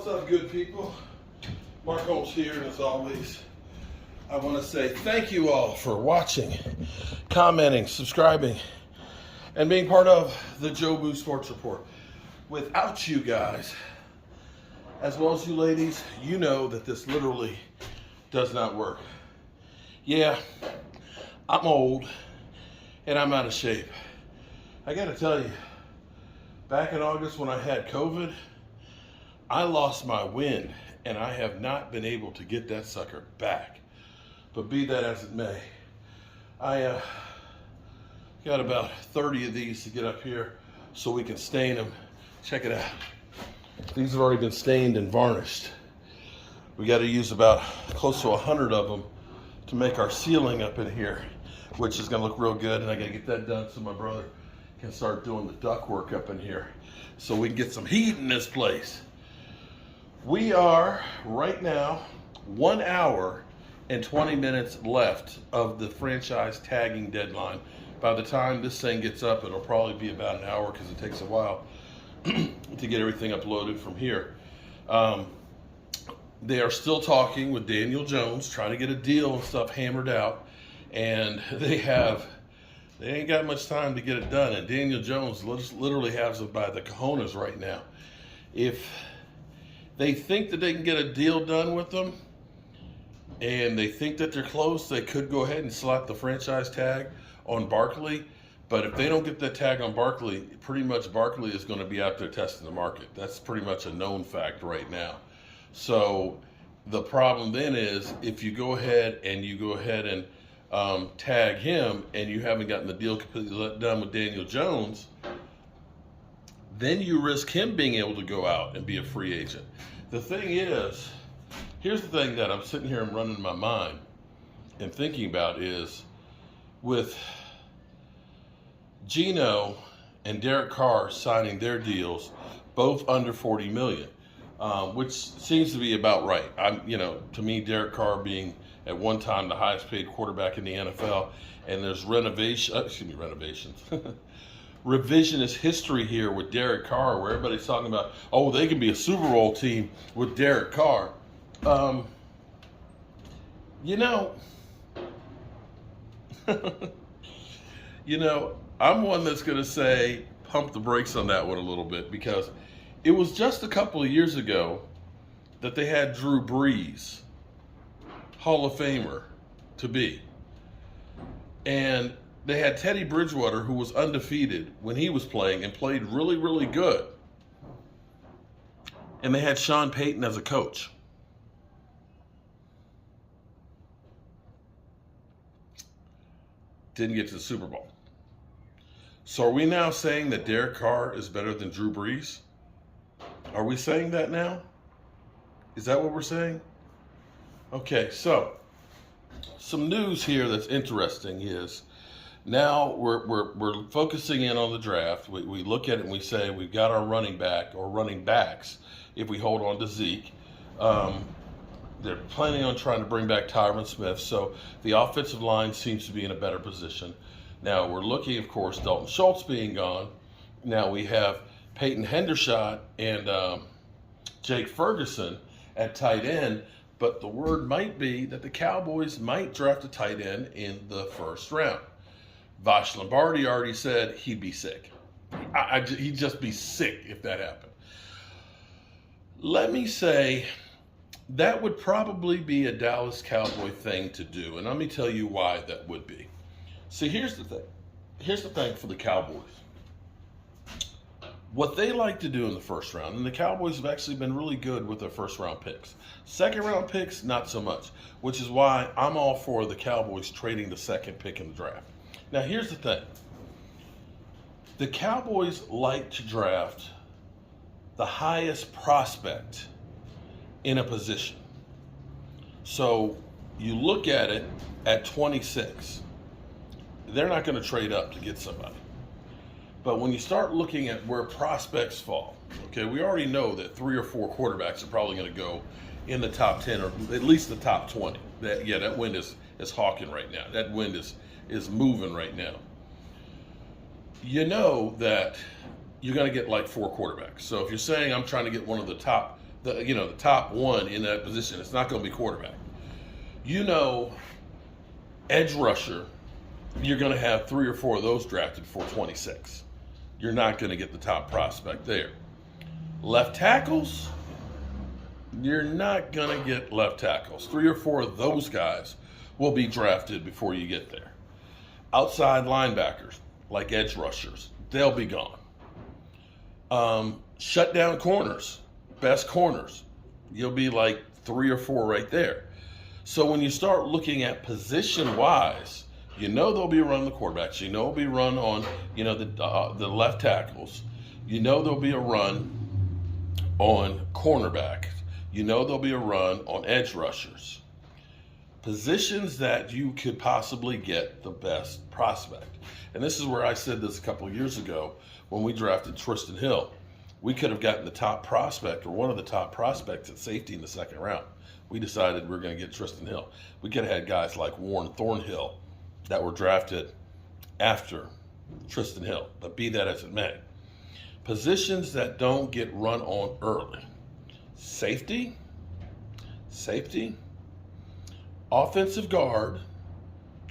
What's up, good people? Mark Holtz here, and as always, I want to say thank you all for watching, commenting, subscribing, and being part of the Joe Boo Sports Report. Without you guys, as well as you ladies, you know that this literally does not work. Yeah, I'm old, and I'm out of shape. I got to tell you, back in August when I had COVID, I lost my wind, and I have not been able to get that sucker back. But be that as it may, I got about 30 of these to get up here so we can stain them. Check it out. These have already been stained and varnished. We got to use about close to 100 of them to make our ceiling up in here, which is going to look real good. And I got to get that done so my brother can start doing the duct work up in here so we can get some heat in this place. We are right now 1 hour and 20 minutes left of the franchise tagging deadline. By the time this thing gets up, it'll probably be about an hour because it takes a while to get everything uploaded from here. They are still talking with Daniel Jones, trying to get a deal and stuff hammered out, and they ain't got much time to get it done. And Daniel Jones literally has it by the cojones right now. If they think that they can get a deal done with them, and they think that they're close, they could go ahead and slap the franchise tag on Barkley. But if they don't get that tag on Barkley, pretty much Barkley is going to be out there testing the market. That's pretty much a known fact right now. So the problem then is, if you go ahead and tag him, and you haven't gotten the deal completely done with Daniel Jones, then you risk him being able to go out and be a free agent. The thing is, here's the thing that I'm sitting here and running my mind and thinking about is, with Geno and Derek Carr signing their deals, both under $40 million, which seems to be about right. To me, Derek Carr being at one time the highest paid quarterback in the NFL, and there's revisionist history here with Derek Carr, where everybody's talking about, oh, they can be a Super Bowl team with Derek Carr. I'm one that's going to say pump the brakes on that one a little bit, because it was just a couple of years ago that they had Drew Brees, Hall of Famer to be. And they had Teddy Bridgewater, who was undefeated when he was playing and played really, really good. And they had Sean Payton as a coach. Didn't get to the Super Bowl. So are we now saying that Derek Carr is better than Drew Brees? Are we saying that now? Is that what we're saying? Okay, so some news here that's interesting is, now we're focusing in on the draft. We look at it and we say we've got our running back or running backs if we hold on to Zeke. They're planning on trying to bring back Tyron Smith, so the offensive line seems to be in a better position. Now we're looking, of course, Dalton Schultz being gone. Now we have Peyton Hendershot and Jake Ferguson at tight end, but the word might be that the Cowboys might draft a tight end in the first round. Vash Lombardi already said he'd be sick. He'd just be sick if that happened. Let me say, that would probably be a Dallas Cowboy thing to do, and let me tell you why that would be. See, here's the thing. Here's the thing for the Cowboys. What they like to do in the first round, and the Cowboys have actually been really good with their first round picks. Second round picks, not so much, which is why I'm all for the Cowboys trading the second pick in the draft. Now, here's the thing. The Cowboys like to draft the highest prospect in a position. So you look at it at 26. They're not going to trade up to get somebody. But when you start looking at where prospects fall, okay, we already know that 3 or 4 quarterbacks are probably going to go in the top 10 or at least the top 20. That wind is hawking right now. That wind is moving right now. You know that you're going to get like 4 quarterbacks. So if you're saying I'm trying to get one of the the top one in that position. It's not going to be quarterback. Edge rusher, you're going to have 3 or 4 of those drafted before 26. You're not going to get the top prospect there. Left tackles, you're not going to get left tackles. 3 or 4 of those guys will be drafted before you get there. Outside linebackers, like edge rushers, they'll be gone. Shutdown corners, best corners, you'll be like 3 or 4 right there. So when you start looking at position-wise, there'll be a run on the quarterbacks. There'll be a run on, the left tackles. There'll be a run on cornerbacks. There'll be a run on edge rushers. Positions that you could possibly get the best prospect. And this is where I said this a couple of years ago when we drafted Tristan Hill. We could have gotten the top prospect or one of the top prospects at safety in the 2nd round. We decided we were going to get Tristan Hill. We could have had guys like Warren Thornhill that were drafted after Tristan Hill, but be that as it may. Positions that don't get run on early. Safety, offensive guard,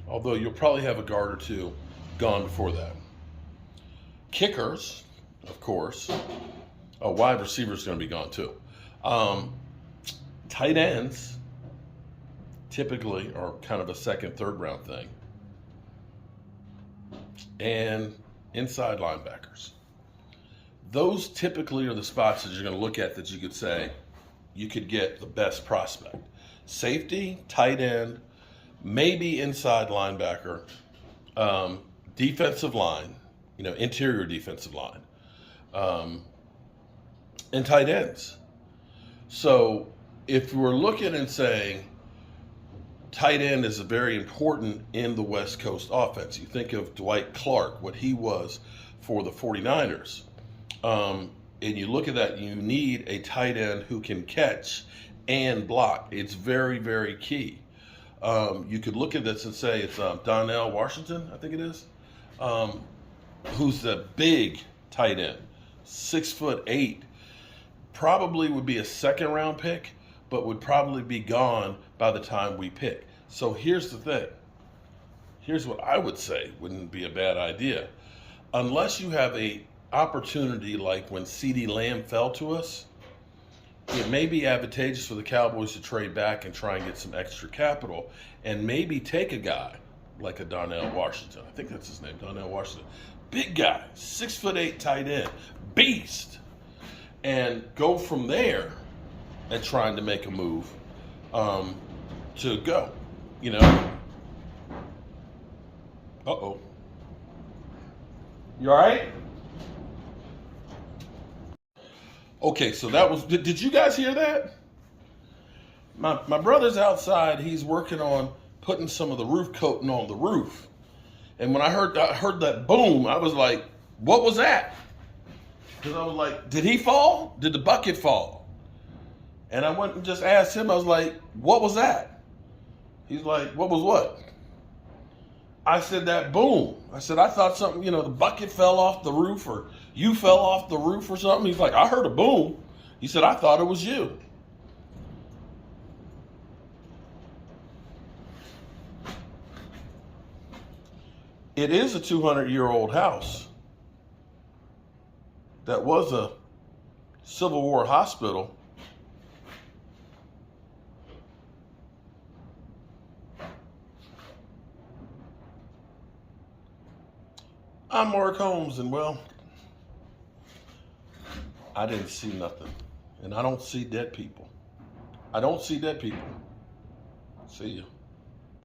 although you'll probably have a guard or 2 gone before that. Kickers, of course. A wide receiver is going to be gone too. Tight ends typically are kind of a 2nd, 3rd round thing. And inside linebackers. Those typically are the spots that you're going to look at that you could say you could get the best prospect. Safety, tight end, maybe inside linebacker, defensive line, interior defensive line, and tight ends. So if we're looking and saying tight end is very important in the West Coast offense, you think of Dwight Clark, what he was for the 49ers. And you look at that, you need a tight end who can catch and block. It's very, very key. You could look at this and say it's Donnell Washington, I think it is, who's the big tight end, 6'8", probably would be a 2nd round pick, but would probably be gone by the time we pick. So here's the thing. Here's what I would say wouldn't be a bad idea. Unless you have a opportunity like when CeeDee Lamb fell to us, it may be advantageous for the Cowboys to trade back and try and get some extra capital and maybe take a guy like a Donnell Washington. I think that's his name, Donnell Washington. Big guy, 6'8" tight end, beast. And go from there at trying to make a move to go, Uh-oh. You all right? Okay, so that was, did you guys hear that? My brother's outside. He's working on putting some of the roof coating on the roof. And when I heard that boom, I was like, what was that? Because I was like, did he fall? Did the bucket fall? And I went and just asked him, I was like, what was that? He's like, what was what? I said, that boom. I said, I thought something, the bucket fell off the roof or you fell off the roof or something. He's like, I heard a boom. He said, I thought it was you. It is a 200-year-old house that was a Civil War hospital. I'm Mark Holmes, and well, I didn't see nothing. And I don't see dead people. I don't see dead people. See you.